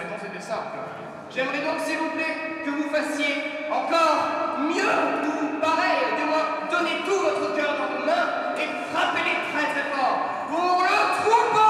réponse était simple. J'aimerais donc, s'il vous plaît, que vous fassiez encore mieux, tout pareil, du moins donnez tout votre cœur dans vos mains et frappez-les très très fort pour le troupeau.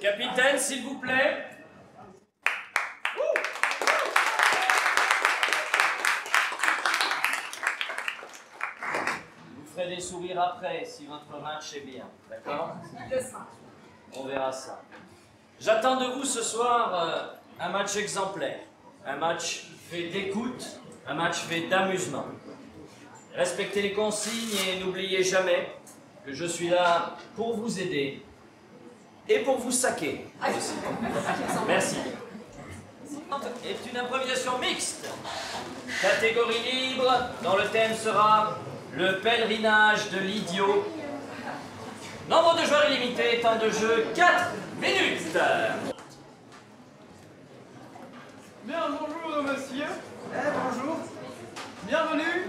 Capitaine, s'il vous plaît. Vous ferez des sourires après, si votre match est bien, d'accord? On verra ça. J'attends de vous ce soir un match exemplaire, un match fait d'écoute, un match fait d'amusement. Respectez les consignes et n'oubliez jamais que je suis là pour vous aider et pour vous saquer aussi. Merci. Est une improvisation mixte. Catégorie libre, dont le thème sera le pèlerinage de l'idiot. Nombre de joueurs illimité, temps de jeu 4 minutes. Bien, bonjour monsieur. Bonjour. Bienvenue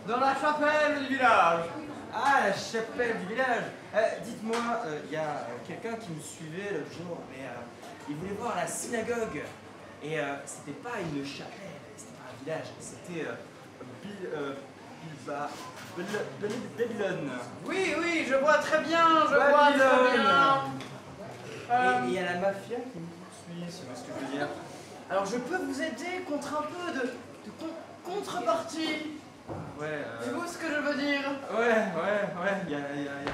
dans la chapelle du village. Ah, la chapelle du village. Dites-moi, il y a quelqu'un qui me suivait l'autre jour, mais il voulait voir la synagogue. Et c'était pas une chapelle, c'était pas un village, c'était Babylone. Oui, oui, je vois très bien, je vois très bien. Et il y a la mafia qui me poursuit, si vous voyez ce que je veux dire. Alors je peux vous aider contre un peu de contrepartie. Ouais. C'est vous ce que je veux dire? Ouais. Il y a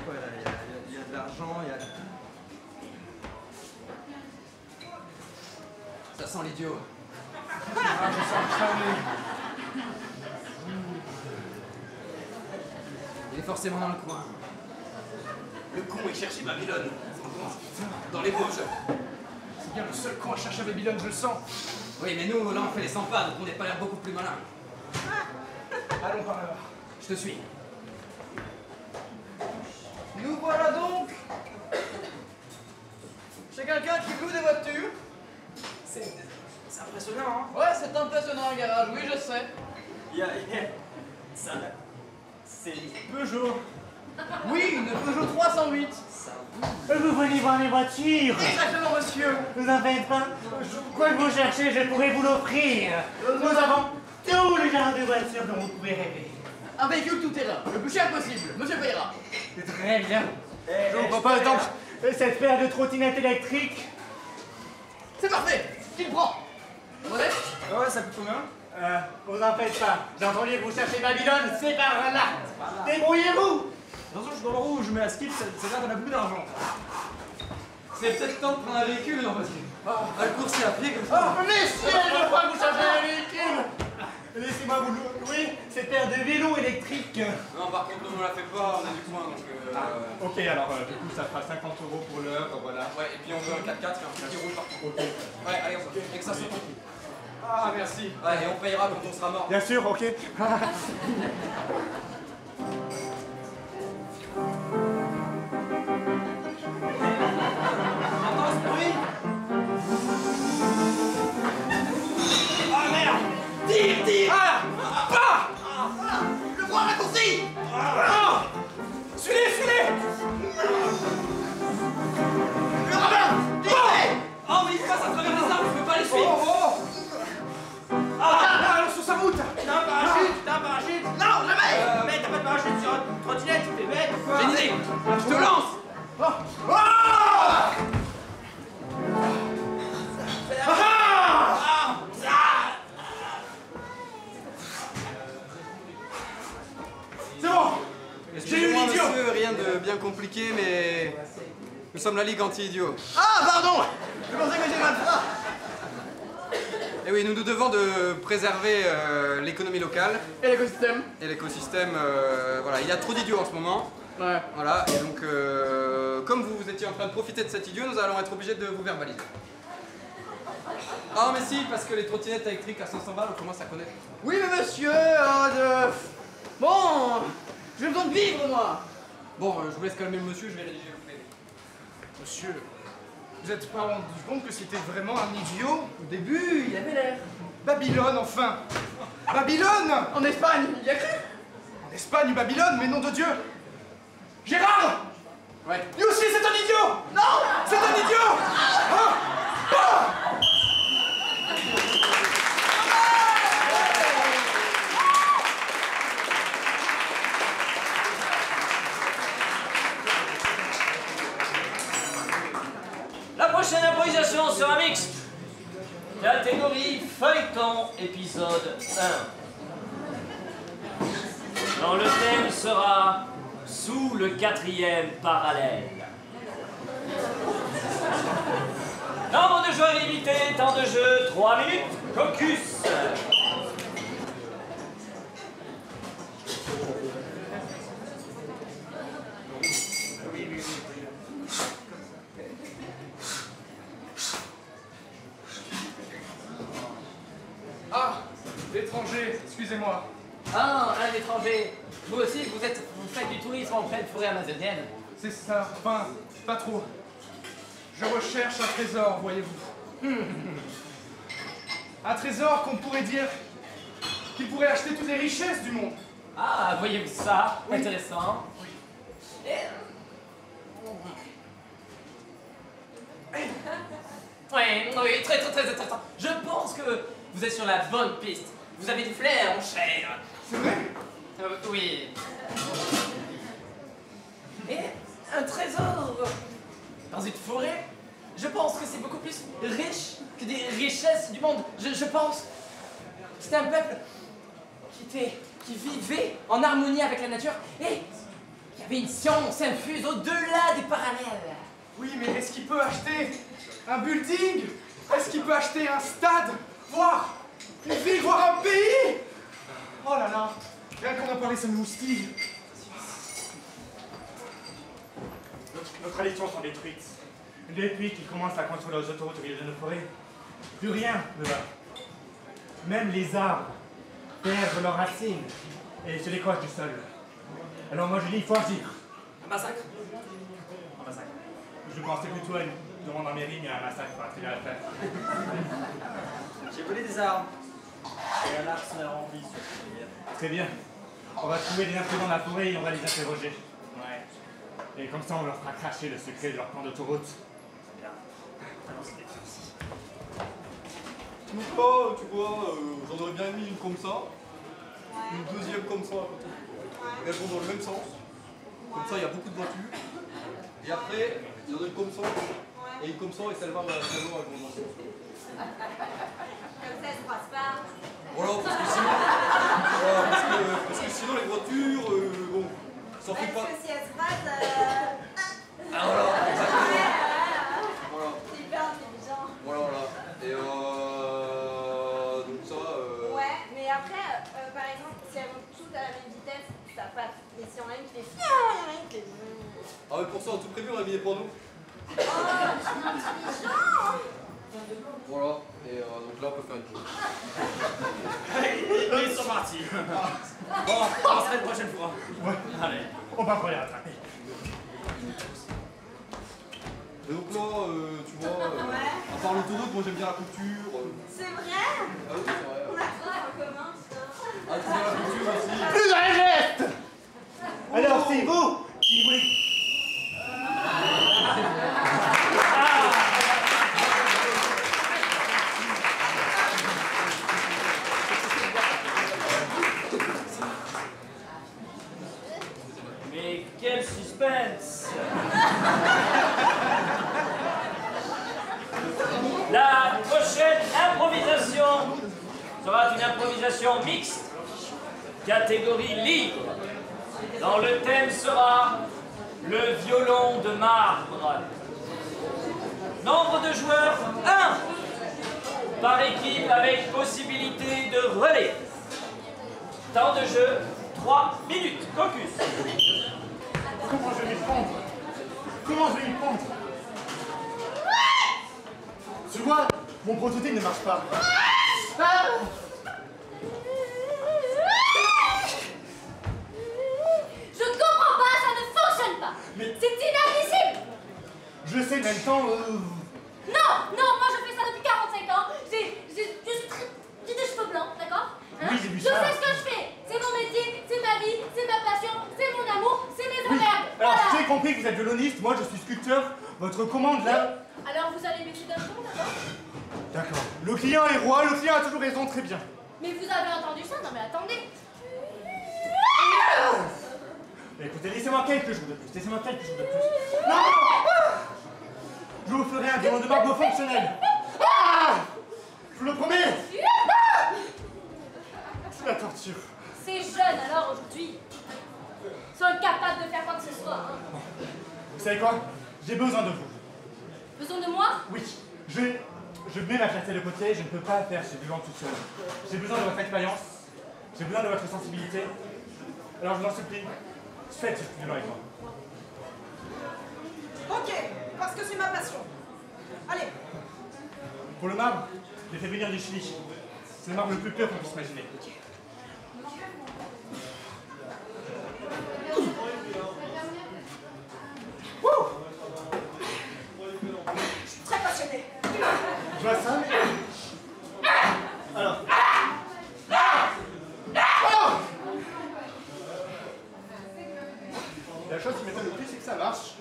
quoi là? Il y a de l'argent, il y a. Ça sent l'idiot. Ah, je sens cramer. Il est forcément dans le coin. Le con est cherché Babylone. Dans les Vosges. C'est bien le seul con à chercher Babylone, je le sens. Oui, mais nous, là, on fait les 100 pas, donc on n'est pas l'air beaucoup plus malin. Allons par là-bas. Je te suis. Nous voilà donc chez quelqu'un qui loue des voitures. C'est impressionnant, hein? Ouais, c'est impressionnant un garage, oui, je sais. Ça, c'est une Peugeot. Oui, une Peugeot 308. Vous voulez voir mes voitures? Exactement, monsieur. Vous en faites pas? Quoi que vous cherchez, je pourrais vous l'offrir. Nous avons tous les genres de voitures dont vous pouvez rêver. Un véhicule tout-terrain, le plus cher possible. Monsieur payera. Très bien. Je vous propose donc cette paire de trottinettes électriques. C'est parfait. Qui le prend? Modeste? Ouais, ça coûte combien? Vous en faites pas. J'ai entendu que vous cherchez Babylone, c'est par là. Débrouillez-vous. Attention, je suis dans le rouge, mais à Skip, ça veut dire qu'on a beaucoup d'argent. C'est peut-être temps de prendre un véhicule, non? Parce que à le courser à pied comme ça. Oh, messieurs, je crois que vous cherchez un véhicule. Laissez-moi vous louer cette paire de vélos électriques. Non, par contre, nous on la fait pas, on est du coin donc. Ok, alors du coup ça fera 50 € pour l'heure, voilà. Ouais, et puis on veut un 4x4, un truc qui roule partout. Ok. Ouais, allez, on et que ça soit compris. Ah, merci. Ouais, et on payera quand on sera mort. Bien sûr, ok. Entends ce bruit? Ah merde! Tire! Ah! Bah! Le bras raccourci! Suis-les! Le rabbin! Tirez! Oh, mais il se passe à travers les arbres, je peux pas les suivre! Ah, sur sa route! T'as un parachute! Non, jamais! Mais t'as pas de parachute sur une trottinette, t'es bête ou quoi? J'ai une idée! Je te lance! bien compliqué, mais nous sommes la Ligue anti-idiots. Ah, pardon! Je pensais que j'ai mal fait. Et oui, nous nous devons de préserver l'économie locale. Et l'écosystème? Et l'écosystème, voilà, il y a trop d'idiots en ce moment. Ouais. Voilà, et donc, comme vous étiez en train de profiter de cet idiot, nous allons être obligés de vous verbaliser. Ah, mais si, parce que les trottinettes électriques à 500 balles, on commence à connaître. Oui, mais monsieur, bon, j'ai besoin de vivre, moi. Bon, je vous laisse calmer le monsieur, je vais rédiger le PV. Monsieur, vous êtes pas rendu compte que c'était vraiment un idiot? Au début, il avait l'air. Babylone, enfin! Babylone! En Espagne, il y a cru. En Espagne, Babylone, mais nom de Dieu! Gérard! Ouais. Lui aussi, c'est un idiot! Non! C'est un idiot! Hein? Ah! La prochaine improvisation sera mixte. Catégorie feuilleton, épisode 1. Dont le thème sera sous le 4e parallèle. Nombre de joueurs illimité, temps de jeu 3 minutes, caucus. Ah! L'étranger, excusez-moi. Ah, un étranger. Vous aussi, vous faites du tourisme en pleine forêt amazonienne. C'est ça, enfin, pas trop. Je recherche un trésor, voyez-vous. Un trésor qu'on pourrait dire qui pourrait acheter toutes les richesses du monde. Ah, voyez-vous ça? Intéressant. Oui, très intéressant. Je pense que vous êtes sur la bonne piste. Vous avez du flair, mon cher. C'est vrai? Oui. Et un trésor dans une forêt, je pense que c'est beaucoup plus riche que des richesses du monde. Je pense. C'était un peuple qui vivait en harmonie avec la nature et il y avait une science infuse au-delà des parallèles. Oui, mais est-ce qu'il peut acheter un building? Est-ce qu'il peut acheter un stade? Voire une ville, voire un pays? Oh là là, rien qu'on en parler, ça me moustille. Nos traditions sont détruites. Depuis qu'ils commencent à construire les autoroutes au milieu de nos forêts, plus rien ne va. Même les arbres perdent leurs racines et se décrochent du sol. Alors moi je dis, il faut agir. Un massacre? Un massacre. Je pensais plutôt à une demande en mairie, mais un massacre pour accéder à la faire. J'ai volé des armes. Et un arsenal rempli sur le navire. Très bien. On va trouver des instruments dans la forêt et on va les interroger. Ouais. Et comme ça, on leur fera cracher le secret de leur plan d'autoroute. Bien. Alors, c'était aussi. Oh, tu vois, j'en aurais bien mis une comme ça, une deuxième comme ça à côté. Elles vont dans le même sens. Comme ça, il y a beaucoup de voitures. Et après, il y en a une comme ça, et une comme ça, et celle-là, elles vont dans le sens. Comme ça, elle se croise pas. Voilà, parce que sinon, les voitures, bon, ça fait pas. Parce que si elle se croise, Ah voilà, exactement. Voilà. c'est hyper intelligent. Voilà. Et donc ça. Ouais, mais après, par exemple, si elles vont toutes à la même vitesse, ça passe. Mais si on a une qui fait fier, il y en a une qui fait. Ah mais pour ça, en tout prévu, on a mis des panneaux. Oh, c'est intelligent. Voilà, et donc là, on peut faire une pause. Ils sont partis. Bon, on se fait une prochaine fois. Ouais. Allez, on va pas les rattraper. Et donc là, tu vois, à part l'autoroute, moi j'aime bien la culture. C'est vrai? Ah oui, c'est vrai. On a quoi en commun, ça? Ah, tu vois la culture aussi. Plus dans les gestes. Alors, c'est vous qui voulez... Mais quel suspense! La prochaine improvisation sera une improvisation mixte, catégorie libre, dont le thème sera le violon de marbre. Nombre de joueurs, 1. Par équipe avec possibilité de relais. Temps de jeu, 3 minutes. Caucus. Comment je vais m'y prendre? Comment je vais m'y prendre? Tu vois, mon prototype ne marche pas. Ah! Je ne comprends pas, ça ne fonctionne pas. Mais- C'est inadmissible. Je sais, en même temps... Non, moi je fais ça depuis 45 ans. J'ai des cheveux blancs, d'accord? Hein? Oui, j'ai vu je ça. sais ce que je fais. C'est mon métier, c'est ma vie, c'est ma passion, c'est mon amour, c'est mes Oui. emmerdes. Alors, Voilà. j'ai compris que vous êtes violoniste, moi je suis sculpteur. Votre commande là... Alors vous allez baisser d'un ton, d'accord? D'accord. Le client est roi, le client a toujours raison, très bien. Mais vous avez entendu ça? Non mais attendez. Mais écoutez, laissez-moi quelques jours de plus, laissez-moi quelques jours de plus. Non! Je vous ferai un violon de marbre fonctionnel. Ah! Je vous le promets. C'est la torture. Ces jeunes alors aujourd'hui sont incapables de faire quoi que ce soit. Hein. Vous savez quoi? J'ai besoin de vous. Besoin de moi? Oui, je mets ma clarté de côté, je ne peux pas faire ce violon tout seul. J'ai besoin de votre expérience, j'ai besoin de votre sensibilité. Alors je vous en supplie, faites ce violon avec moi. Ok, parce que c'est ma passion. Allez. Pour le marbre, j'ai fait venir du Chili. C'est le marbre le plus pur qu'on puisse imaginer. Je suis très passionnée. Je vois ça, mais... Alors... La chose qui m'étonne le plus, c'est que ça marche.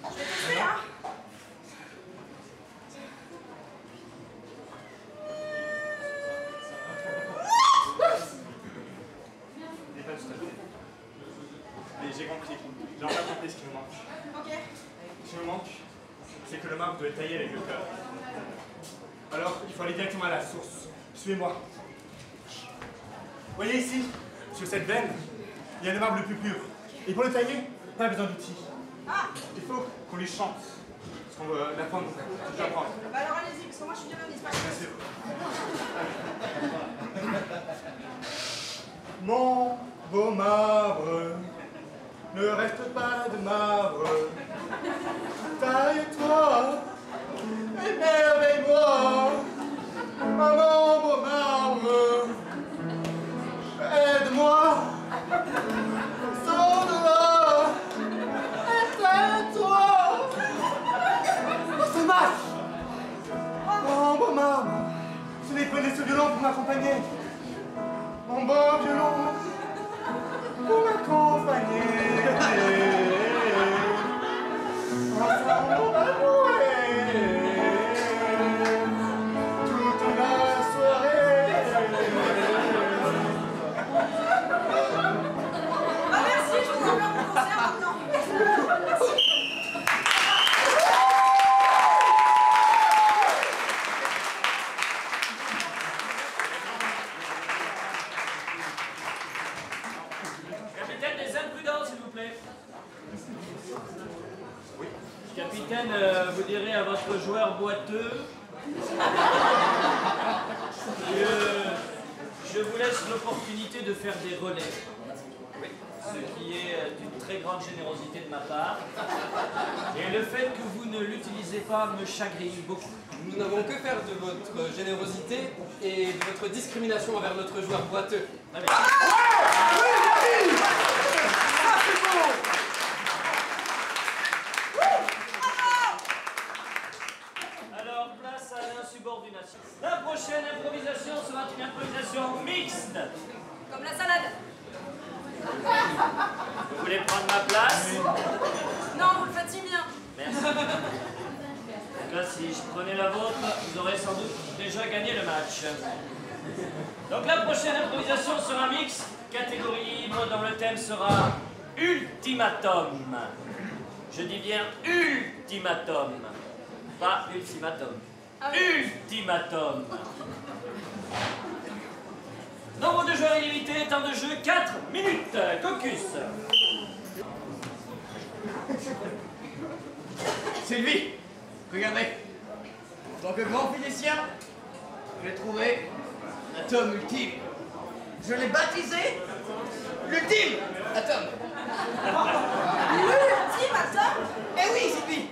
Je vais tester, hein. Il n'est pas tout à fait. Mais j'ai compris. J'ai enfin compris ce qui me manque. Ok. Ce qui me manque, c'est que le marbre doit être taillé avec le cœur. Alors, il faut aller directement à la source. Suivez-moi. Voyez ici, sur cette veine, il y a le marbre le plus pur. Et pour le tailler, pas besoin d'outils. Ah. Il faut qu'on lui chante. Parce qu'on veut l'apprendre. Je vais apprendre. Bah alors allez-y, parce que moi je suis violoniste. Bien sûr. Mon beau marbre, ne reste pas de marbre. Taille-toi, émerveille-moi. Mon beau marbre, aide-moi. Sauve-moi. Éteins-toi. Ça marche. Mon beau marbre, je n'ai prenez ce violon pour m'accompagner. Mon beau violon, pour m'accompagner. Ensemble, on va jouer toute la soirée. Ah merci, je vous envoie mon concert maintenant. Merci. Capitaine, des imprudents, s'il vous plaît. Oui. Capitaine, vous direz à votre joueur boiteux. Je vous laisse l'opportunité de faire des relais. Ce qui est d'une très grande générosité de ma part. Et le fait que vous ne l'utilisez pas me chagrine beaucoup. Nous n'avons que faire de votre générosité et de votre discrimination envers notre joueur boiteux. Très bien. Alors, place à l'insubordination. La prochaine improvisation sera une improvisation mixte. Comme la salade. Vous voulez prendre ma place? Non, vous le faites si bien. Merci. Donc là, si je prenais la vôtre, vous aurez sans doute déjà gagné le match. Donc la prochaine improvisation sera mixte, catégorie libre, dont le thème sera ultimatum. Je dis bien ultimatum, pas ultimatum. Ah oui. Ultimatum. Nombre de joueurs illimité, temps de jeu 4 minutes. Caucus. Sylvie, regardez. En tant que grand physicien, j'ai trouvé l'atome ultime. Je l'ai baptisé l'ultime atome. L'ultime atome? Eh oui, Sylvie.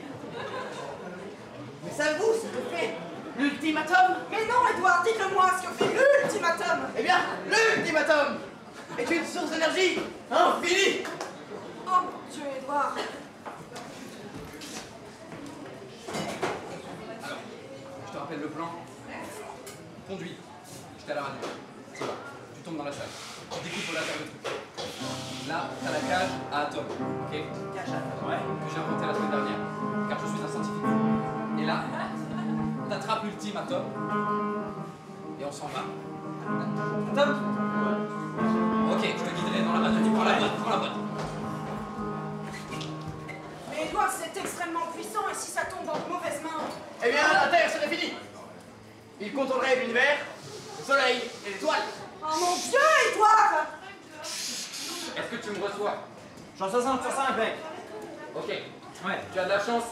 Mais savez-vous ce que fait l'ultime atome? Mais non, Edouard, dites-le-moi ce que fait l'ultime atome. Eh bien, l'ultime atome est une source d'énergie infinie. Oh mon Dieu, Edouard. Alors, je te rappelle le plan. Conduis. J'étais à la radio. Ça va. Tu tombes dans la salle. Tu découpes la salle de trucs. Là, t'as la cage à atomes. Ok? Cage à atomes. Ouais. Que j'ai inventé la semaine dernière. Car je suis un scientifique. Et là, t'attrapes l'ultime atome. Et on s'en va. Atome? Ok, je te guiderai dans la radio. Tu prends la boîte. Prends la boîte. Mais Edouard, c'est extrêmement puissant et si ça tombe dans de mauvaises mains? Eh bien, la Terre serait finie. Il contrôlerait l'univers, le soleil et les étoiles. Oh mon Dieu, Edouard! Est-ce que tu me reçois? J'en 65, mec. Ok. Ouais. Tu as de la chance,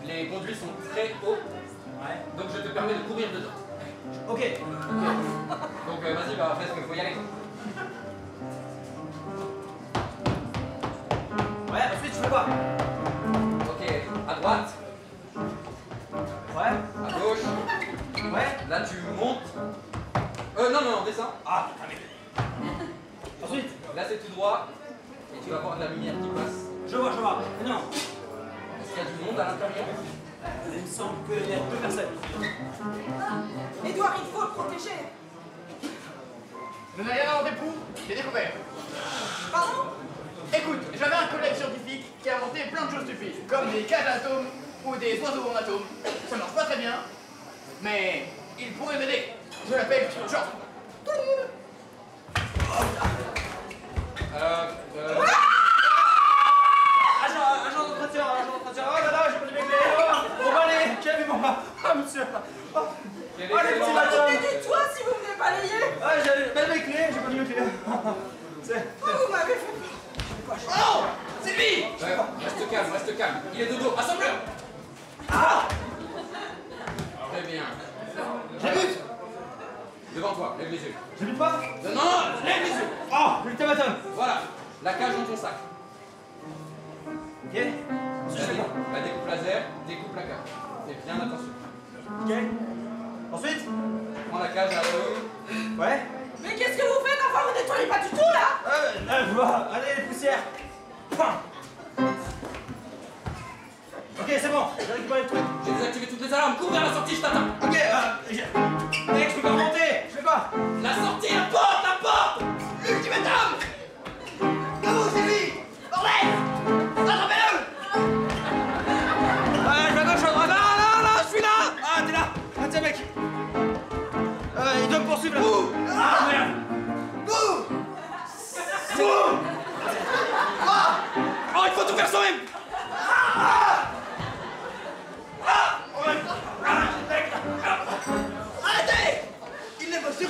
les conduits sont très hauts. Ouais. Donc je te permets de courir dedans. Ok. Donc vas-y, bah fais ce qu'il faut y aller. Ouais, ensuite je fais quoi? Ok, à droite, Ouais. à gauche. Ouais. Là tu montes. Non, descends. Ah, putain, mec. Ensuite, Là c'est tout droit. Et tu vas voir de la lumière qui passe. je vois. Mais non. Est-ce qu'il y a du monde à l'intérieur? Il me semble qu'il y a 2 personnes. Edouard, il faut le protéger. Je n'ai rien inventé pour, j'ai découvert. Pardon? Écoute, j'avais un collègue scientifique qui a inventé plein de choses stupides, comme des cages à atomes ou des oiseaux en atomes. Ça marche pas très bien, mais il pourrait m'aider. Je l'appelle Jean. Agent d'entretien. Oh là là, j'ai pas du mes clés. Oh, bon, allez, quel est mon... Ah, monsieur. Oh, Quel les petits excellent- matins. Du toit si vous venez balayer. Ah, j'ai pas mes clés, j'ai pas du mes clés. C'est... Oh, vous m'avez fait peur. Oh non, Sylvie. Reste calme. Il est de dos. Assembleur. Très bien. J'abuse. Devant toi, lève les yeux. J'habite pas? Non, lève les yeux. Oh, l'ultimatum. Voilà, la cage dans ton sac. Ok. La découpe laser, découpe la cage. Fais bien attention. Ok. Ensuite? Prends la cage à eux. Ouais. Mais qu'est-ce que vous faites? Enfin, vous nettoyez pas du tout là. Je vois. Allez, les poussières. Pam. Ok, c'est bon. J'ai récupéré le truc. J'ai désactivé toutes les alarmes. Cours vers la sortie, je t'attends. Ok, mec, je peux pas remonter. Je fais quoi? La sortie, la porte. L'ultimatum. Bravo, Sylvie. Bordel. Attrapez-le. Je vais à gauche, à droite. Non, je suis là. Ah, t'es là. Ah, tiens, mec. Il doit me poursuivre là. Ah, merde. Oh, il faut tout faire soi-même. Arrêtez. Il n'est pas sûr.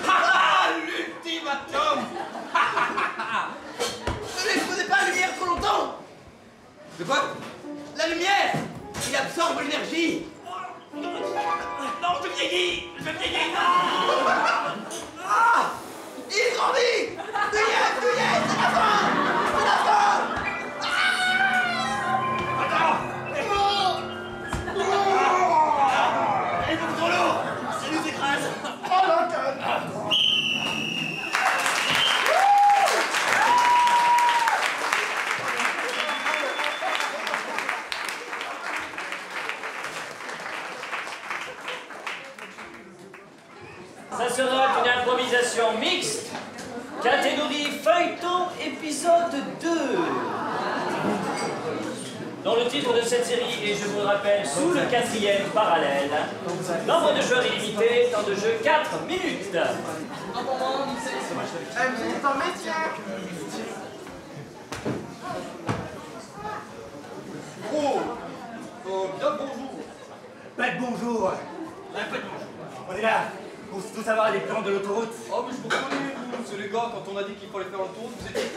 L'ultimatum. Ne l'exposez pas à la lumière trop longtemps. De quoi? La lumière, il absorbe l'énergie. Non, je vieillis. Ah, il grandit. Fuyez, c'est la fin. C'est la fin. Il est beaucoup trop lourd. Il nous écrase. Oh la gueule. Ça sera une improvisation mixte, catégorie feuilleton, épisode 2. Dont le titre de cette série est, je vous le rappelle, Sous le 4e parallèle. Nombre de joueurs illimité, temps de jeu 4 minutes. C'est un métier. Bien bonjour. Pas de bonjour. On est là. Faut savoir les plans de l'autoroute. Ah mais je vous connais, vous. C'est les gars, quand on a dit qu'il fallait faire l'autoroute, vous étiez...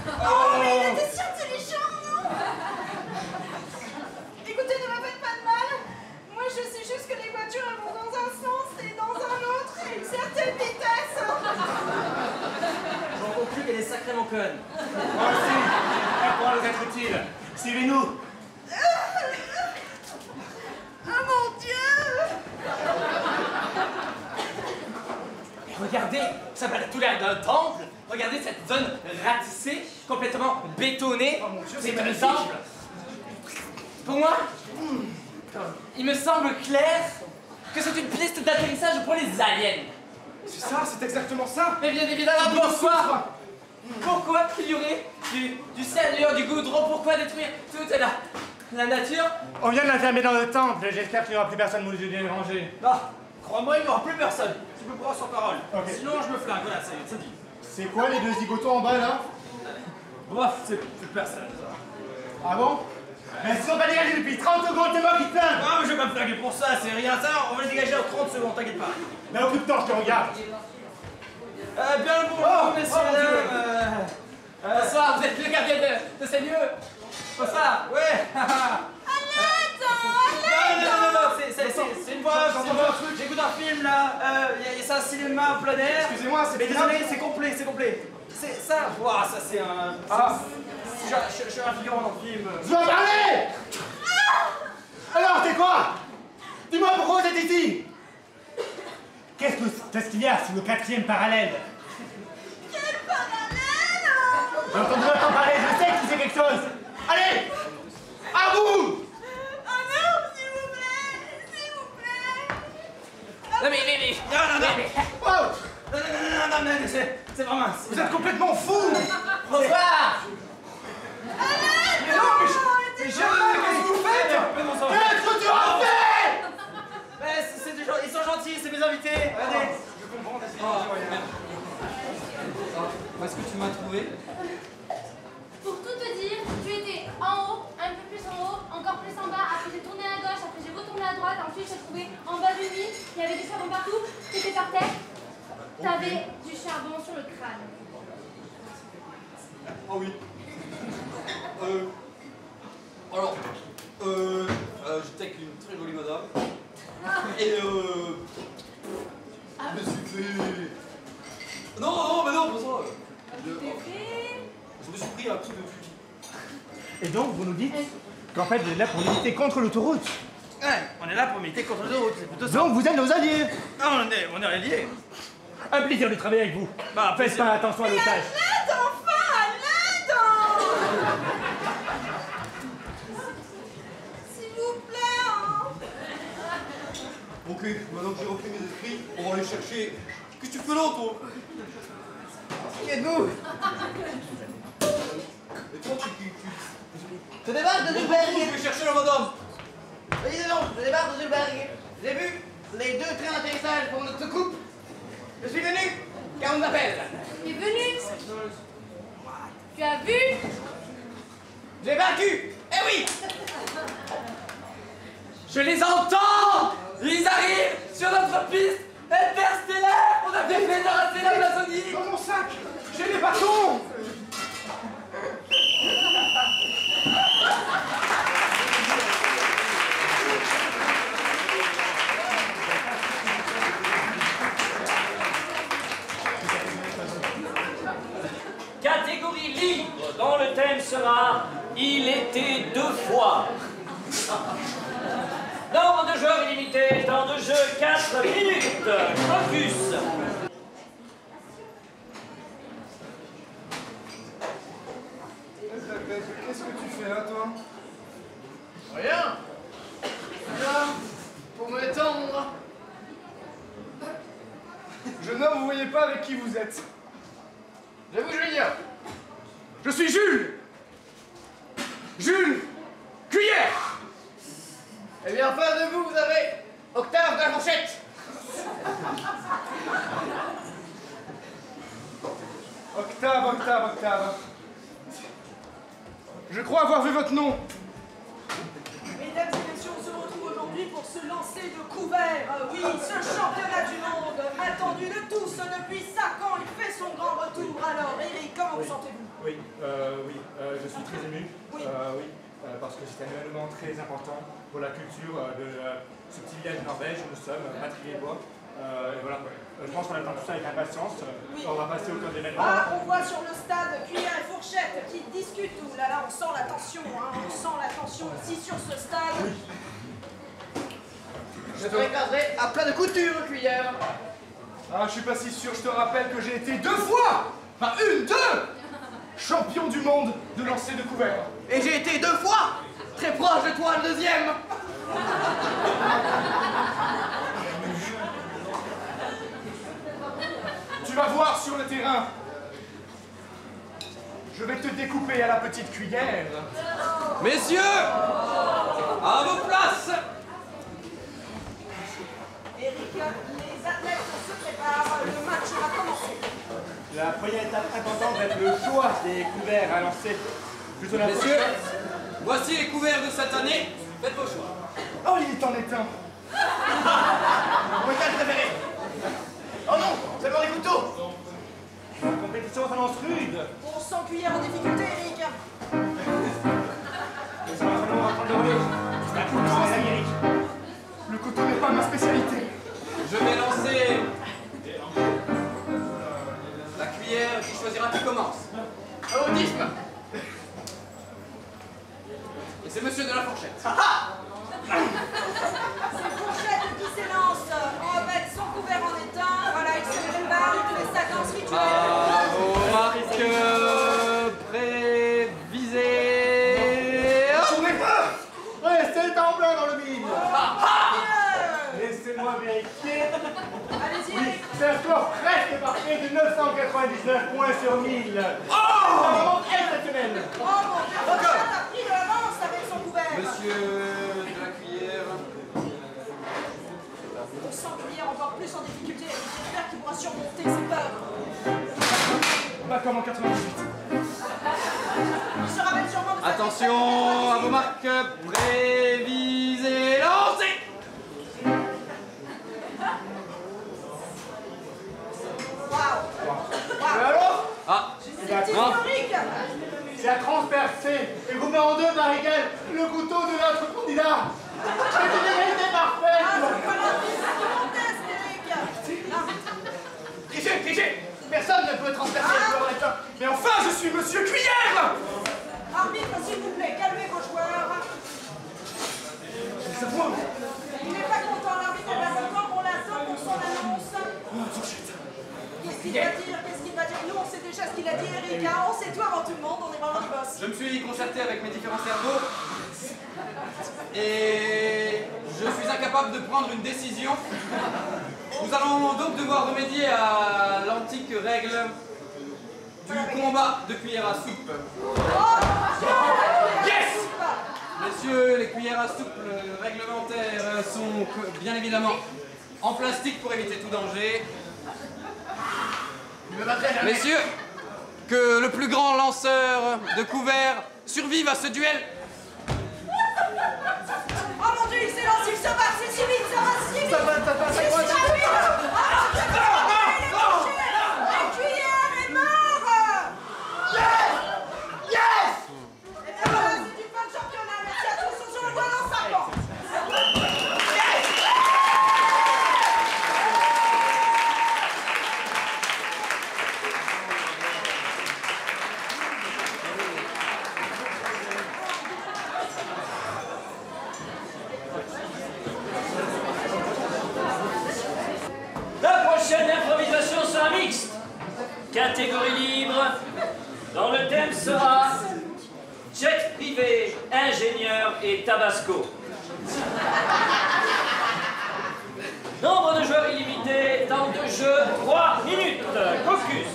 Oh, mais il était si intelligent, non? Écoutez, ne me faites pas de mal. Moi, je sais juste que les voitures, elles vont dans un sens et dans un autre, à une certaine vitesse. J'en conclus qu'elle est sacrément conne. Moi aussi, elle pourra nous être utile. Suivez-nous. Ah mon Dieu! Regardez, ça m'a tout l'air d'un temple. Regardez cette zone ratissée, complètement bétonnée. Oh mon Dieu, c'est c'est un magnifique. temple. Pour moi, il me semble clair que c'est une piste d'atterrissage pour les aliens. C'est ça, c'est exactement ça. Mais bien évidemment, pourquoi qu'il y aurait du sérieux, du goudron? Pourquoi détruire toute la nature? On vient de l'enfermer dans le temple. J'espère qu'il n'y aura plus personne pour nous déranger. Non, crois-moi, il n'y aura plus personne. Tu me crois sans parole. Ok. Sinon, je me flingue. Voilà, c'est dit. C'est quoi les deux zigotos en bas là? Bref, c'est plus personne. Ah bon? Mais ils sont pas dégagés depuis 30 secondes, c'est moi qui te flingue! Non, mais je vais pas me flinguer pour ça, c'est rien ça. On va le dégager en 30 secondes, t'inquiète pas. Mais occupe-toi, je te regarde. Bien le bonjour, messieurs, dames. Bonsoir, vous êtes le gardien de ces lieux. Bonsoir, ouais. Non, c'est une voix, j'écoute un film là, c'est un cinéma en plein air. Excusez-moi, c'est Mais désolé, c'est complet. C'est ça, wow, ça c'est un... Je suis un figurant dans le film. Je veux parler! Alors, c'est quoi? Dis-moi pourquoi vous êtes ici? Qu'est-ce qu'il y a sur le 4e parallèle? Quel parallèle! J'ai entendu entendre parler, je sais que c'est quelque chose! Allez! À vous! Oh non, s'il vous plaît! S'il vous plaît! Non mais, Wow! non, c'est vraiment... Vous êtes complètement fou! Bonsoir! Mais non, mais qu'est-ce que vous faites? Qu'est-ce que tu as fait? C'est des gens, ils sont gentils, c'est mes invités. Regardez. Je comprends, Où est-ce que tu m'as trouvé? Pour tout te dire, tu étais en haut, un peu plus en haut, encore plus en bas, après j'ai tourné à gauche, après j'ai retourné à droite, ensuite j'ai trouvé en bas du lit, il y avait du charbon partout, t'étais par terre, t'avais du charbon sur le crâne. Ah oui. Alors, j'étais avec une très jolie madame. Et je me suis fait... Non, mais non, pour ça. Je me suis pris un coup de fusil. Et donc, vous nous dites qu'en fait, vous êtes là pour militer contre l'autoroute. Ouais, on est là pour militer contre l'autoroute, c'est plutôt ça. Donc, vous êtes nos alliés. Ah, on est alliés. Un plaisir de travailler avec vous. Bah, Faites pas attention à l'otage. L'aide, enfin! L'aide! S'il vous plaît, hein. Ok, maintenant que j'ai repris mes esprits, on va aller chercher... Qu'est-ce que tu fais là, toi? Qui êtes-vous? Et toi, tu... Je débarque de Zulberg. Je vais chercher la madame. Oui, non, je débarque de Zulberg. J'ai vu les 2 trains d'atterrissage pour notre coupe. Je suis venu, car on m'appelle. Tu es venu? Tu as vu? J'ai vaincu. Eh oui. Je les entends. Ils arrivent sur notre piste interstellaire. On a fait débarrasser l'Amazonie. Dans mon sac! J'ai des bâtons! Catégorie libre, dont le thème sera « Il était 2 fois ». Nombre de joueurs illimité, temps de jeu 4 minutes. Focus. Qu'est-ce que tu fais là, toi? Rien. Là, pour me tendre. Jeune homme, vous voyez pas avec qui vous êtes. Je vous dire. Je suis Jules! Jules Cuillère! Eh bien, en face de vous, vous avez Octave de la Fourchette. Octave. Je crois avoir vu votre nom. Mesdames et messieurs, on se retrouve aujourd'hui pour se lancer de couvert. Oui, ce championnat du monde attendu de tous depuis 5 ans, il fait son grand retour. Alors, Eric, comment vous sentez-vous? Oui, je suis très ému. Oui. Parce que c'est un événement très important pour la culture de ce petit village de Norvège où nous sommes, Matrier-Bois. Et voilà, je pense qu'on attend tout ça avec impatience. Oui. On va passer au cœur de l'événement. Ah, on voit sur le stade cuillère et fourchette qui discutent. Ouh là là, on sent la tension, hein. On sent la tension aussi sur ce stade. Oui. Je te regarderai à plat de couture, cuillère. Ah, je suis pas si sûr, je te rappelle que j'ai été 2 fois, enfin 2 champion du monde de lancer de couvert. Et j'ai été 2 fois très proche de toi, le deuxième. Tu vas voir sur le terrain. Je vais te découper à la petite cuillère. Messieurs, à vos places. Eric, les athlètes se préparent, le match va commencer. La première étape importante va être le choix des couverts à lancer. Plutôt la Messieurs, voici les couverts de cette année. Faites vos choix. Oh, il en est un. Mon métal préféré. Oh non, c'est pour les couteaux. La compétition s'annonce rude. On sent cuillère en difficulté, Eric. Les entraînements vont prendre le relais. C'est un coup de chance, Eric. Le couteau n'est pas ma spécialité. Je vais lancer la cuillère qui choisira qui commence. Audisme. Et c'est monsieur de la fourchette. C'est Fourchette qui s'élance avec son couvert en étain. Voilà, il se prépare, il fait sa danse rituelle. À vos marques, prévisez. Tournez pas. Restez en blanc dans le mille. Laissez-moi vérifier. Allez-y, Oui, Eric. c'est un score presque parfait de 999 points sur 1000. C'est Oh! vraiment exceptionnel. Oh mon Dieu, Fourchette a pris de l'avance avec son couvert. Monsieur de la cuillère. On sent cuillère encore plus en difficulté. J'espère qu'il pourra surmonter ses peurs. Pas comme en 98. Il se rappelle sûrement de sa Attention à vos marques, prévisez, lancez. Waouh. Et alors, Ah, C'est historique. c'est à transpercer et vous met en deux par égal le couteau de notre candidat. C'est une égalité Ah, parfaite. c'est pas l'arbitre qui conteste, Eric. Trichez, trichez. Personne ne peut transpercer le joueur en état. Mais enfin, je suis Monsieur Cuillère. Arbitre, s'il vous plaît, calmez vos joueurs. C'est moi. Il n'est pas content, l'arbitre n'est pas content, on l'attend pour son annonce. Qu'est-ce qu'il va dire? Qu'est-ce qu'il va dire? Nous, on sait déjà ce qu'il a dit, Eric. Hein? On sait tout avant tout le monde, on est vraiment les boss. je me suis concerté avec mes différents cerveaux et je suis incapable de prendre une décision. Nous allons donc devoir remédier à l'antique règle du combat de cuillère à soupe. Yes! Messieurs, les cuillères à soupe réglementaires sont bien évidemment en plastique pour éviter tout danger. Je me battrai jamais. Messieurs, que le plus grand lanceur de couvert survive à ce duel. Oh mon Dieu, il s'élance, il se bat, c'est si vite, ça va si vite! Ça va, C'est si vite! Ah, c'est bon, la cuillère est mort! Yes. Et bien voilà, c'est une fin de championnat, merci à tous, on se revoit dans 5 ans! La prochaine improvisation sera mixte. Catégorie libre. Dont le thème sera jet privé, ingénieur et tabasco. Nombre de joueurs illimité, temps de jeu 3 minutes. Focus.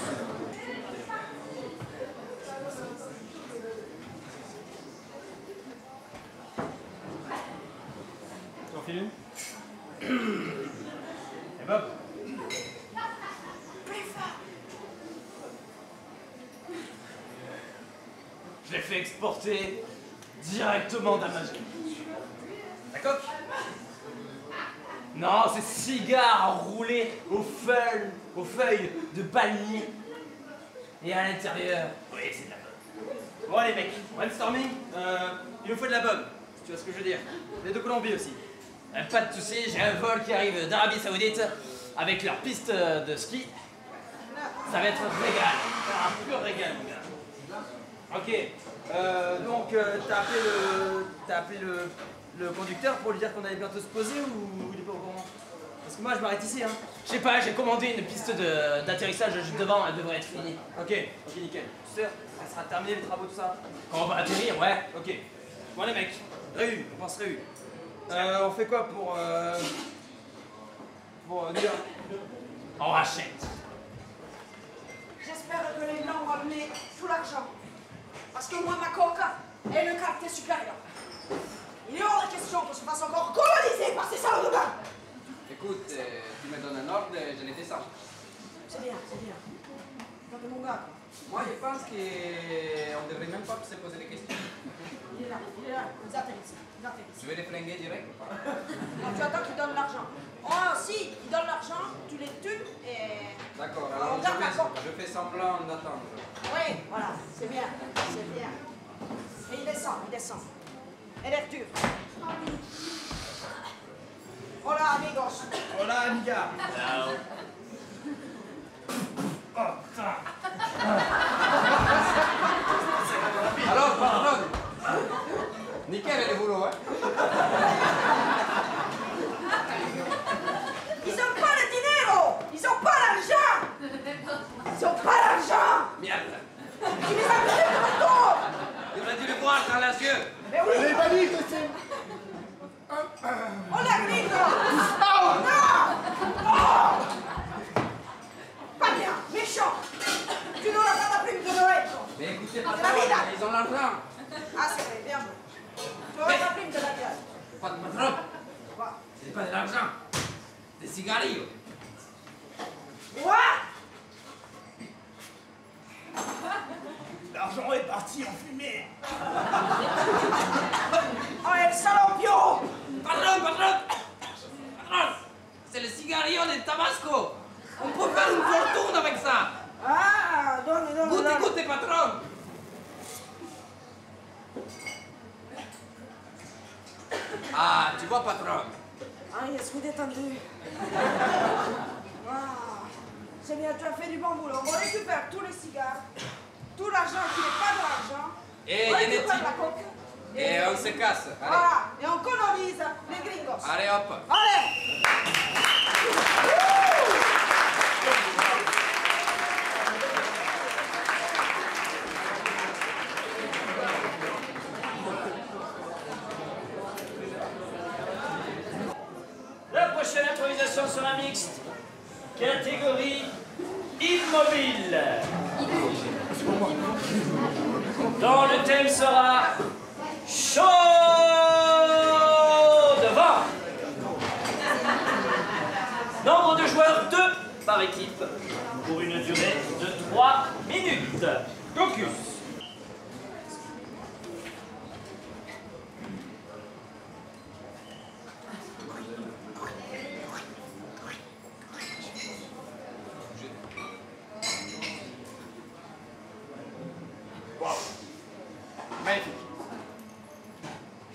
T'en files une? Et Bob. Je l'ai fait exporter directement d'Amazon. La coque? Non, c'est cigares roulés aux feuilles de palmier. Et à l'intérieur, oui, c'est de la bombe. Bon, les mecs, brainstorming, il nous faut de la bombe, si tu vois ce que je veux dire. Les de Colombie aussi. Pas de soucis, j'ai un vol qui arrive d'Arabie Saoudite avec leur piste de ski. Ça va être régal, un pur régal, mon gars. Ok, donc t'as appelé le conducteur pour lui dire qu'on allait bientôt se poser ou il est pas au courant? Parce que moi je m'arrête ici, hein. Je sais pas, j'ai commandé une piste d'atterrissage juste devant, elle devrait être finie. Ok, nickel. Tu sais, ça sera terminé les travaux, tout ça. Quand on va atterrir, ouais, ok. Bon les mecs, réu, on pense réu. On fait quoi pour dire? On rachète. J'espère que les Blancs vont amener tout l'argent. Parce que moi, ma coca est le caractère supérieur. Il est hors de question que je fasse encore coloniser par ces salauds de blancs. Écoute, tu me donnes un ordre et je les descends. C'est bien, c'est bien. Non, mais mon gars. Moi, je pense qu'on ne devrait même pas se poser des questions. Il est là, ils atterrissent. Je vais les flinguer direct ou pas? Non, tu attends qu'ils donnent l'argent. Oh, si, ils donnent l'argent, tu les tues et... D'accord, alors je fais semblant d'attendre. Oui, voilà, c'est bien, c'est bien. Et il descend, il descend. Elle est dure. Hola, amigos. Hola, amiga. Oh, putain. Alors, pardon. Nickel les boulots, hein. Ils ont pas le dinero. Ils ont pas l'argent. Ils ont pas l'argent. Merde. Tu les as mis de retour. J'aurais dû le voir dans les yeux. Mais oui. Les valises, c'est... Hola, gringo. Oh, non. Oh. Pas bien, méchant. Tu n'auras pas ta prime de Noël. Mais écoutez, Ah, patron, c'est la vida. ils ont l'argent. Ah, c'est vrai, bien joué. Tu auras ta prime de la gueule. Patron, Quoi? c'est pas de l'argent. Des cigarillos. Quoi? L'argent est parti en fumée. Oh, el salopio. Patron, c'est le cigarillo de Tabasco. On peut faire une fortune avec ça. Ah, donne. Goûtez, patron. Ah, tu vois, patron. Ah, je suis détendu. Ah, c'est bien, tu as fait du bon boulot. On récupère tous les cigares, tout l'argent qui n'est pas de l'argent. Et on récupère la coque. Et on se casse. Allez. Voilà, et on colonise les gringos. Allez, hop. Allez. La prochaine improvisation sera mixte. Catégorie immobile. Dont le thème sera chaud devant. Nombre de joueurs 2 par équipe pour une durée de 3 minutes. Focus. Magnifique.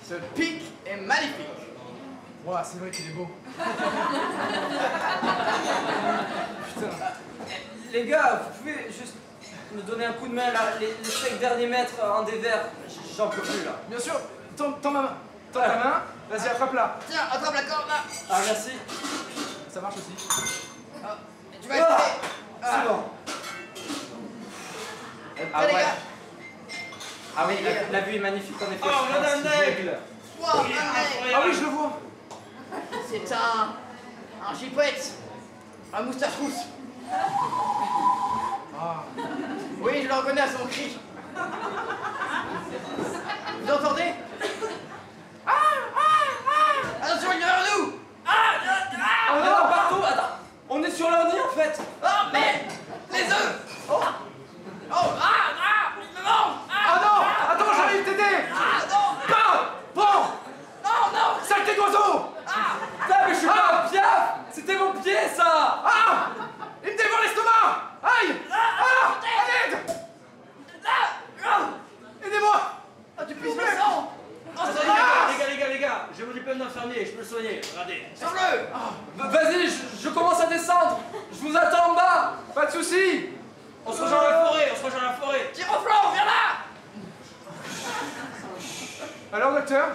Ce pic est magnifique. Ouah, c'est vrai qu'il est beau. Putain. Les gars, vous pouvez juste me donner un coup de main là, les 5 derniers mètres en dévers, j'en peux plus là. Bien sûr, tends ma main. Tends ta main, vas-y, attrape-la. Tiens, attrape la corde là. Ah merci. Ça marche aussi. Ah, et tu vas essayer. C'est bon. Ah ouais. Les gars. Ah oui, la vue est magnifique en effet. Oh, on a un aigle. Wow, un aigle. Ah oui, je le vois. C'est un gipette. Un moustache rousse. Ah. Oui, je le reconnais à son cri. Vous entendez? Attention, il est vers nous. On est dans partout, attends. On est sur leur nid en fait. Oh, mais les œufs. Oh, Ah non, attends, j'arrive t'aider. ah, non. Prends. Non, non. Saleté d'oiseau. Putain, mais je suis pas bien ici. On se rejoint dans la forêt, on se rejoint dans la forêt. Giroflon, viens là! Alors, docteur?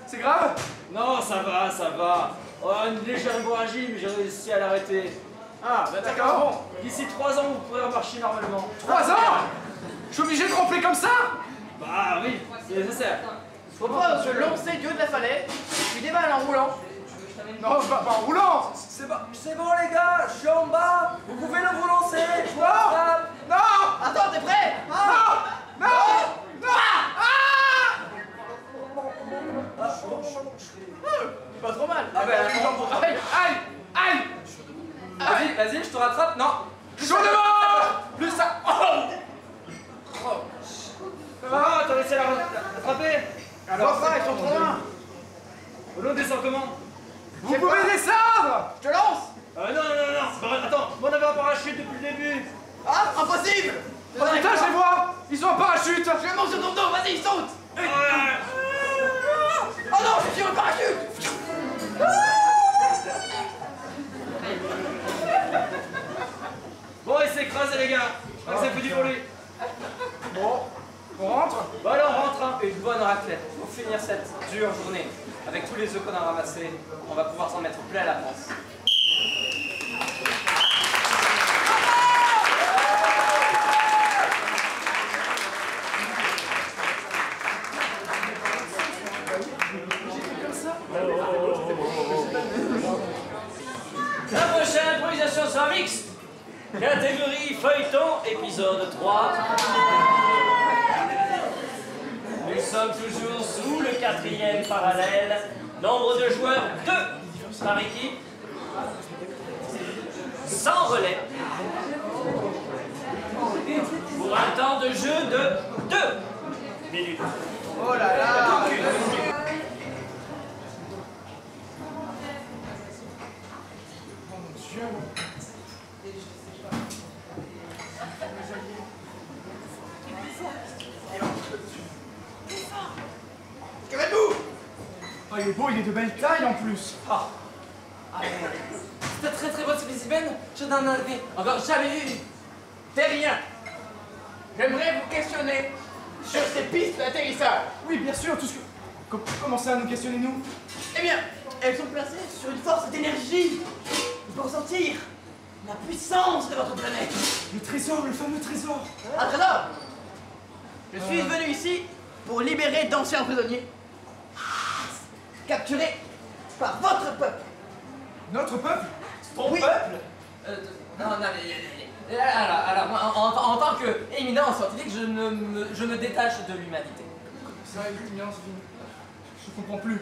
C'est grave? Non, ça va, ça va. Oh, une légère hémorragie, mais j'ai réussi à l'arrêter. Ah, bah d'accord. D'ici 3 ans, vous pourrez remarcher normalement. 3 ans? Je suis obligé de ramper comme ça? Bah oui, c'est nécessaire. Je propose de lancer du haut de la falaise, puis déballe en roulant. Non, pas en roulant. C'est bon les gars, je suis en bas. Vous pouvez le vous lancer. Non! Non! Attends, t'es prêt? Non! Non! Non! Pas trop mal. Ah ben, Aïe! Aïe! Aïe! vas-y, je te rattrape. Non. Chaud devant! Plus ça. Ah, t'as réussi à l'attraper? Alors ça, ils sont trop loin. L'autre descend comment? Vous pouvez descendre! Je te lance. Non. Attends, on avait un parachute depuis le début. Ah, impossible. Oh putain, je les vois! Ils ont un parachute! Je monte sur ton dos, vas-y, saute. Oh non, je suis sur le parachute. Bon, il s'est écrasé, les gars. Je crois que c'est fini pour lui. Bon, on rentre? Bah alors, on rentre, hein. Une bonne raclette pour finir cette dure journée. Avec tous les œufs qu'on a ramassés, on va pouvoir s'en mettre plein la France. La prochaine improvisation sera mixte. Catégorie feuilleton, épisode 3. Nous sommes toujours sous le 4e parallèle. Nombre de joueurs 2 par équipe. Sans relais. Pour un temps de jeu de 2 minutes. Oh là là. Cavez-vous! Oh, il est beau, il est de belle taille en plus. C'est un très très beau spécimen. Je n'en avais encore jamais vu. T'es rien. J'aimerais vous questionner sur ces pistes d'atterrissage. Oui, bien sûr, tout ce que... Commencez à nous questionner, nous. Eh bien, elles sont placées sur une force d'énergie. Vous pouvez ressentir la puissance de votre planète. Le trésor, le fameux trésor. Un trésor. Je suis venu ici pour libérer d'anciens prisonniers capturés par votre peuple. Notre peuple? Ton peuple? Non, mais... Alors, moi, en tant qu'éminent scientifique, je me détache de l'humanité. Ça, éminence, je comprends plus.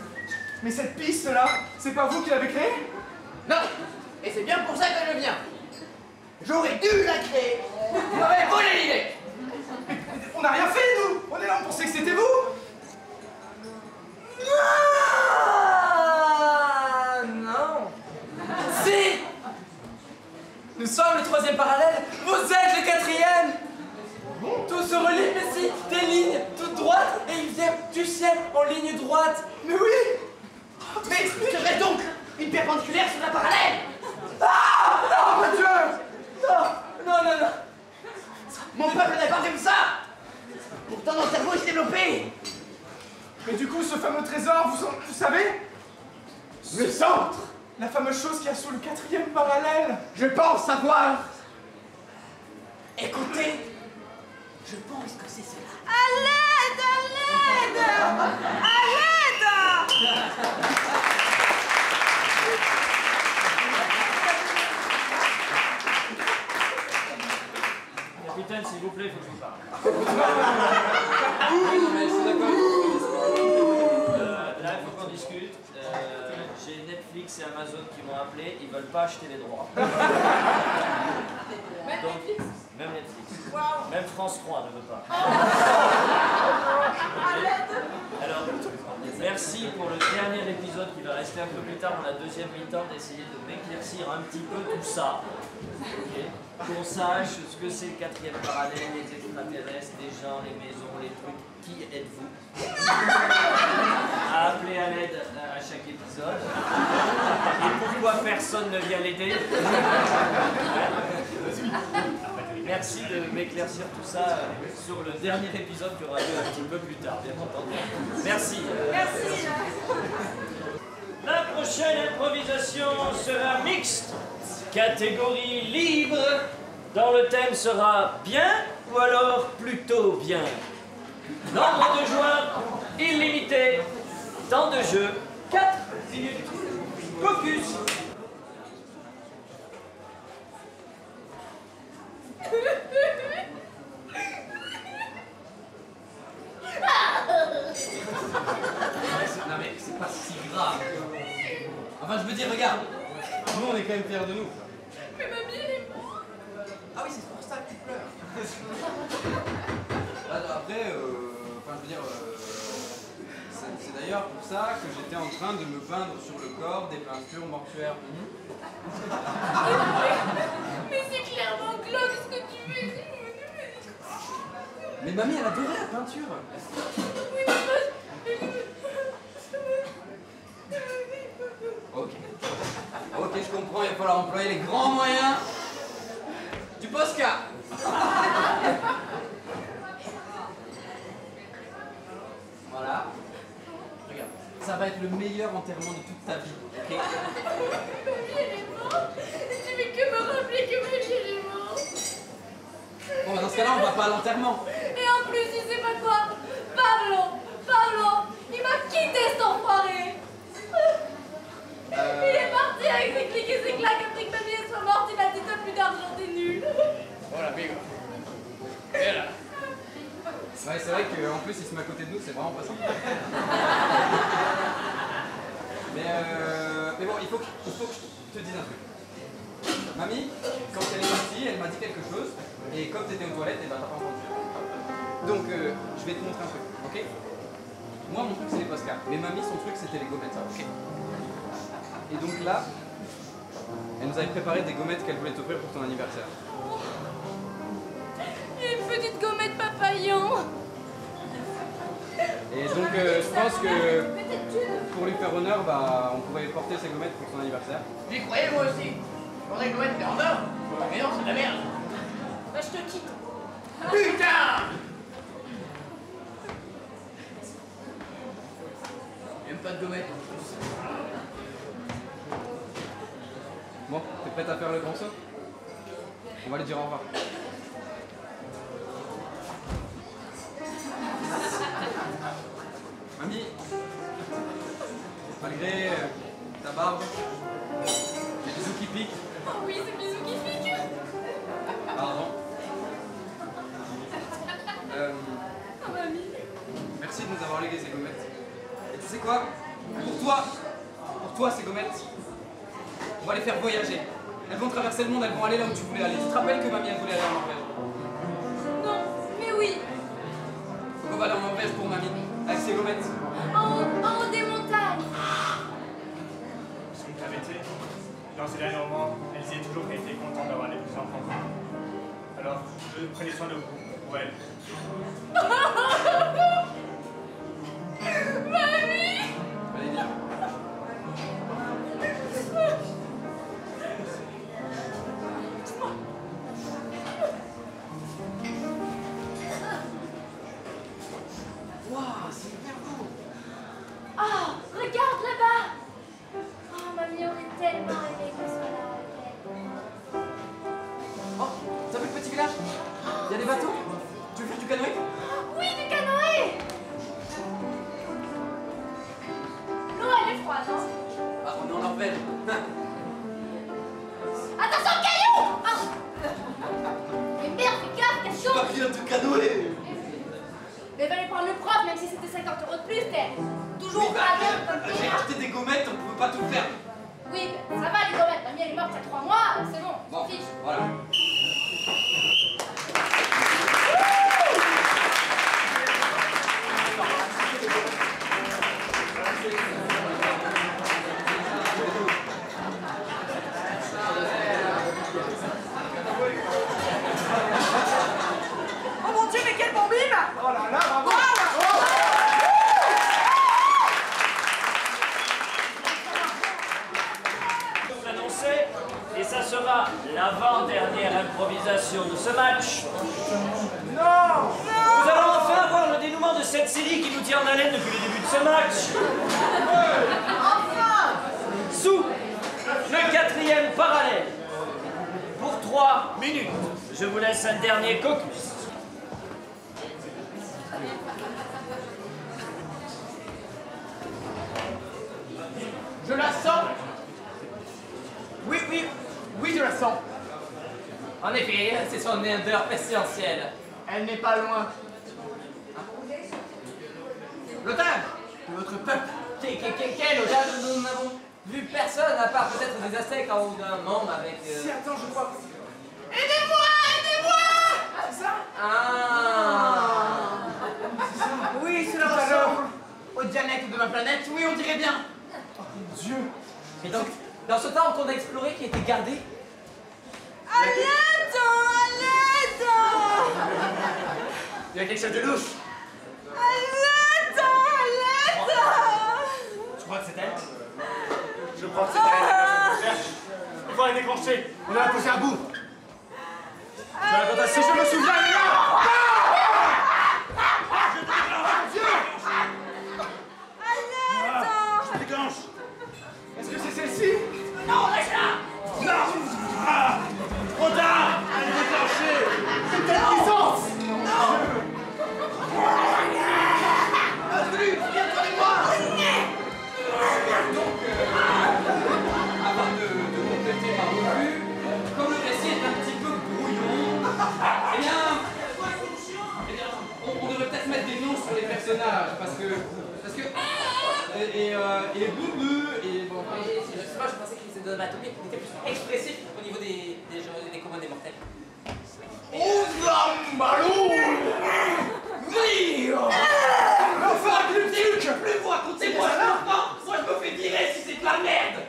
Mais cette piste-là, c'est pas vous qui l'avez créée? Non. Et c'est bien pour ça que je viens. J'aurais dû la créer. Vous m'avez volé l'idée. On n'a rien fait, nous! On est là, on pensait que c'était vous! Ah, non. Si. Nous sommes le 3e parallèle, vous êtes le 4e. Tout se relie, mais si, des lignes toutes droites, et ils viennent du ciel en ligne droite. Mais oui! Mais serait donc une perpendiculaire sur la parallèle. Ah, non, Mon Dieu! non. Mon peuple n'a pas vu ça. Pourtant, mon cerveau s'est développé. Mais du coup, ce fameux trésor, vous savez? Le centre. La fameuse chose qu'il y a sous le 4e parallèle. Je pense savoir. Écoutez, je pense que c'est cela. À l'aide! À l'aide! Capitaine, s'il vous plaît, il faut que je vous parle. Là, il faut qu'on discute. J'ai Netflix et Amazon qui m'ont appelé, ils veulent pas acheter les droits. Même Netflix. Même France 3 ne veut pas. Alors, merci pour le dernier épisode qui va rester un peu plus tard dans la deuxième mi-temps d'essayer de m'éclaircir un petit peu tout ça. Okay. Qu'on sache ce que c'est le 4e parallèle, les extraterrestres, les gens, les maisons, les trucs. Qui êtes-vous? À appeler à l'aide à chaque épisode. Et pourquoi personne ne vient l'aider? Merci de m'éclaircir tout ça sur le dernier épisode qui aura lieu un petit peu plus tard, bien entendu. Merci. Merci. La prochaine improvisation sera mixte, catégorie libre, dont le thème sera bien ou alors plutôt bien. Nombre de joueurs illimité, temps de jeu 4 minutes. Focus. Non mais c'est pas si grave. Enfin je veux dire, regarde. Nous on est quand même fiers de nous. Mais mamie, elle est morte. Ah oui, c'est pour ça que tu pleures. Après, enfin je veux dire, c'est d'ailleurs pour ça que j'étais en train de me peindre sur le corps des peintures mortuaires. Mais c'est clairement glauque ce que tu fais. Mais mamie, elle adorait la peinture. Oui, mais Ok. Ok, je comprends, il va falloir employer les grands moyens du Posca. Voilà. Regarde, ça va être le meilleur enterrement de toute ta vie, ok? mamie, elle est morte. Tu fais que me rappeler que mamie, elle est morte. Bon, bah dans ce cas-là, on va pas à l'enterrement. Et en plus, tu sais pas quoi? Pablo, il m'a quitté cet enfoiré. Il est parti avec ses clics et ses claques après que mamie soit morte. Il a dit t'as plus d'argent, t'es nul. Voilà, amigo. Et là. Ouais, c'est vrai qu'en plus, il se met à côté de nous, c'est vraiment pas simple. Mais bon, il faut que je te dise un truc. Mamie, quand elle est partie, elle m'a dit quelque chose, et comme t'étais aux toilettes, et ben t'as pas entendu. Donc, je vais te montrer un truc, ok? Moi, mon truc, c'est les Posca, mais mamie, son truc, c'était les gommettes, ça, ok? Et donc là, elle nous avait préparé des gommettes qu'elle voulait t'offrir pour ton anniversaire. Et une petite gommette papillon. Et donc, je pense que pour lui faire honneur, bah, on pourrait porter ces gommettes pour son anniversaire. J'y croyais moi aussi. Je prendrais une gomette en or. Mais non, c'est de la merde. Bah, je te quitte. Putain! J'aime pas de gommette. Bon, t'es prête à faire le grand saut? On va lui dire au revoir. Mamie, malgré ta barbe, les bisous qui piquent. Oh oui, c'est bisous qui piquent. Pardon. Oh mamie. Merci de nous avoir légué ces gommettes. Et tu sais quoi? Pour toi ces gommettes, on va les faire voyager. Elles vont traverser le monde, elles vont aller là où tu voulais aller. Tu te rappelles que mamie elle voulait aller en Norvège? Non, mais oui. Donc on va aller en Norvège pour mamie, avec ses gommettes. En haut des montagnes. Si vous l'avez été, dans ces derniers moments, elle disait toujours qu'elle était contente d'avoir des petits-enfants. Alors, prenez soin de vous, pour elle. Mamie. Allez, viens. Waouh, c'est hyper beau. Oh, regarde là-bas. Oh, mamie aurait tellement aimé que ce soit là avec elle. Oh, t'as vu le petit village? Il y a des bateaux? Tu veux faire du canoë? Oui, du canoë. L'eau, elle est froide, non? Ah, on est en Norvège. Attention, le caillou. Ah. Mais merde, fais gaffe, question. Pas pire du canoë. Mais fallait prendre le prof, même si c'était 50 € de plus, t'es toujours Oui, bah, radin. j'ai acheté des gommettes, on pouvait pas tout faire. Oui, mais ça va les gommettes. Mamie, elle est morte il y a 3 mois, c'est bon, on Bon, s'en fiche. voilà. Oh mon Dieu, mais quel bon bim! Oh là là, bravo! Je vous annonce succès et ça sera l'avant-dernière improvisation de ce match. Non! Nous allons enfin voir le dénouement de cette série qui nous tient en haleine depuis le début de ce match. Enfin! Sous le 4e parallèle. Pour 3 minutes, je vous laisse un dernier caucus. Je la sens. Oui, je la sens. En effet, c'est son odeur pestilentielle. Elle n'est pas loin. L'otage de votre peuple. Quel otage? Nous n'avons vu personne, à part peut-être des Aztèques en haut d'un membre avec... Si, attends, je crois. Aidez-moi! C'est ça? Ah. Oui, c'est la ressemble au dialecte de ma planète, oui, on dirait bien. Oh mon Dieu! Et donc, dans ce temps qu'on a exploré, qui a été gardé... À l'aide! Il y a quelque chose de louche. À l'aide! Je crois que c'est elle. Je crois que c'est elle. Il faut la déclencher. On va la pousser à bout. Je la raconte si je me souviens, elle est là. Je déclenche. Est-ce que c'est celle-ci? Non, reste là! Non. Ah, trop tard. Elle est déclenchée. C'est quelle puissance? Avant de compléter ma revue, comme le récit est un petit peu brouillon, eh bien, on devrait peut-être mettre des noms sur les personnages, parce que et Boubou, et bon, je sais pas, je pensais qu'il était était plus expressif au niveau des communs des mortels. Enfin, Glutuc! Je plus vous raconter moi maintenant, soit je me fais virer si c'est de la merde.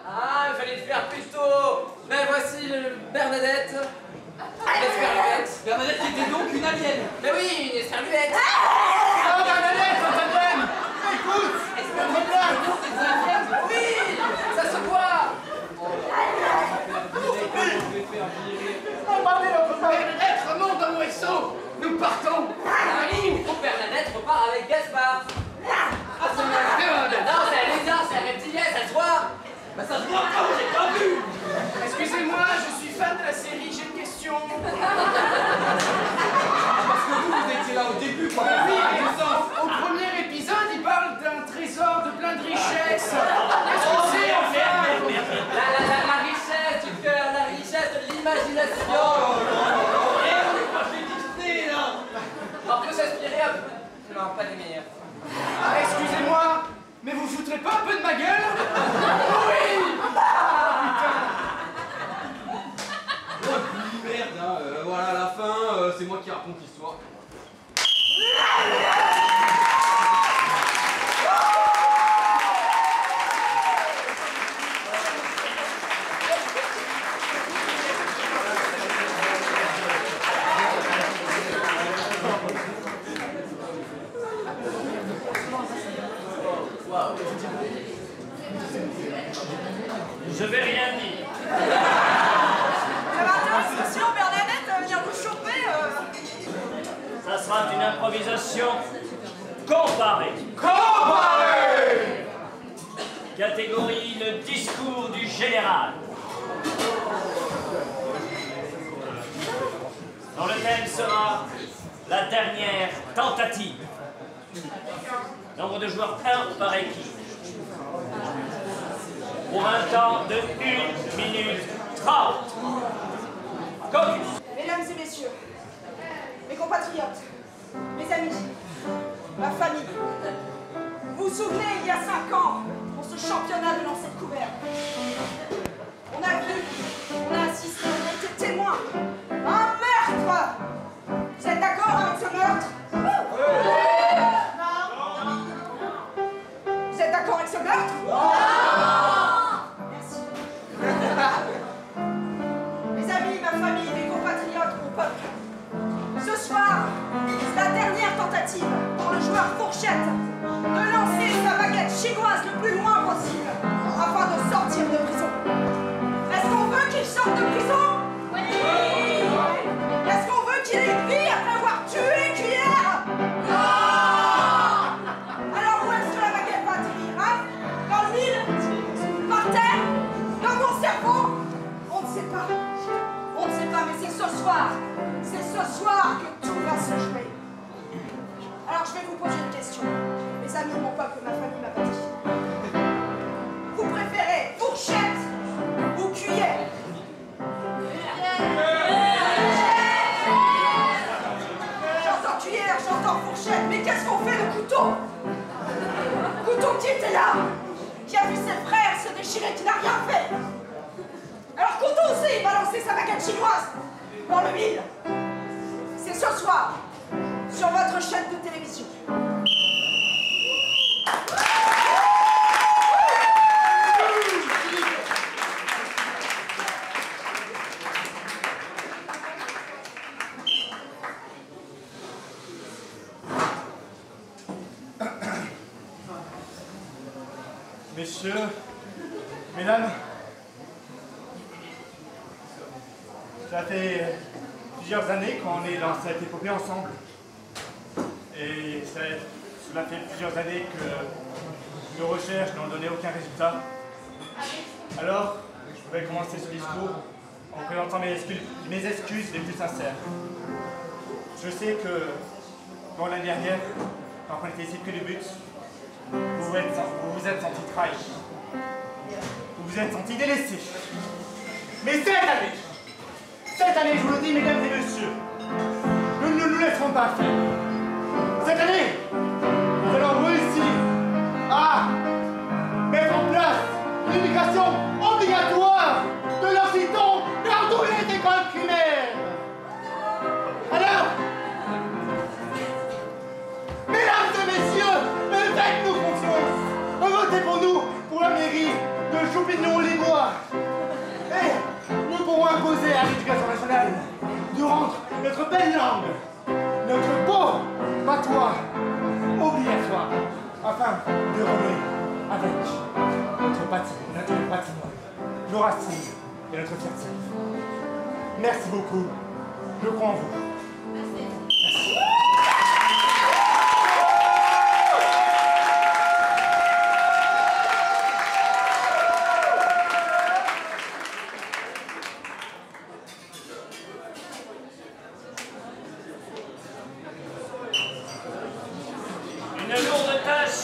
Ah, il fallait le faire plus tôt. Ben voici Bernadette. L'esperluette. Bernadette qui était donc une alien. Mais oui, une esperluette. Oh, Bernadette, on t'aime! Écoute! Esperluette. Oui, ça se voit. Oh, Bernadette, remonte dans mon vaisseau! Nous partons! Oui, Bernadette repart avec Gaspard. Ah, c'est malade. Non, c'est un lézard, c'est un reptilien, ça se voit. Bah ça se voit encore, j'ai pas vu. Excusez-moi, je suis fan de la série, j'ai une question. Parce que vous étiez là au début, quoi. Oui, au premier épisode, il parle d'un trésor de plein de richesses. Qu'est-ce que c'est, enfin? La richesse du cœur, la richesse de l'imagination. Et on est pas chez Disney, là. On peut s'inspirer un peu. Non, pas des meilleurs. Excusez-moi, mais vous foutrez pas un peu de ma gueule? Oui! Merde, hein, voilà, à la fin, c'est moi qui raconte l'histoire. Je vais rien dire. Ça m'intéresse, sinon Bernadette va venir vous choper. Ça sera une improvisation comparée. Comparé! Catégorie le discours du général. Dont le thème sera la dernière tentative. Nombre de joueurs 1 par équipe. Pour un temps de 1 minute 30. Caucus. Mesdames et messieurs, mes compatriotes, mes amis, ma famille, vous vous souvenez, il y a 5 ans, pour ce championnat de lancer de couvert, on a vu, on a assisté, on a été témoins à un meurtre. Vous êtes d'accord avec ce meurtre? Non. Vous êtes d'accord avec ce meurtre? Merci. Mes amis, ma famille, mes compatriotes, mon peuple, ce soir, c'est la dernière tentative pour le joueur Fourchette de lancer sa baguette chinoise le plus loin possible afin de sortir gars qui a vu ses frères se déchirer, qui n'a rien fait. Alors qu'on osait balancer sa baguette chinoise dans le mille. C'est ce soir, sur votre chaîne de télévision. Messieurs, mesdames, ça fait plusieurs années qu'on est dans cette épopée ensemble. Et cela fait plusieurs années que nos recherches n'ont donné aucun résultat. Alors, je vais commencer ce discours en présentant mes excuses les plus sincères. Je sais que, dans l'année dernière, quand on était ici que du but, vous vous êtes senti trahi. Vous vous êtes senti délaissé. Mais cette année, je vous le dis, mesdames et messieurs, nous ne nous laisserons pas faire. Cette année, nous allons réussir à mettre en place l'éducation obligatoire de l'Occitan dans toutes les écoles primaires. Alors, mesdames et messieurs, faites-nous confiance. Votez pour nous pour la mairie de Champignon-les-Bois. Et nous pourrons imposer à l'éducation nationale de rendre notre belle langue, notre beau patois obligatoire, afin de renouer avec notre patrimoine, nos racines et notre fierté. Merci beaucoup. Je crois en vous. Merci. Une lourde tâche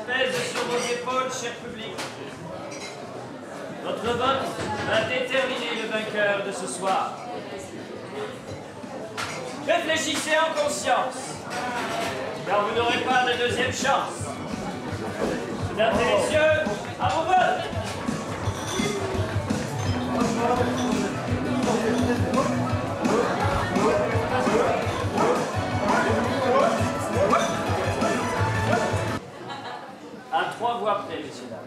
pèse sur vos épaules, cher public. Votre vote va déterminer le vainqueur de ce soir. Réfléchissez en conscience, car vous n'aurez pas de deuxième chance. Mesdames et messieurs, à vos votes! À 3 voix près, messieurs dames.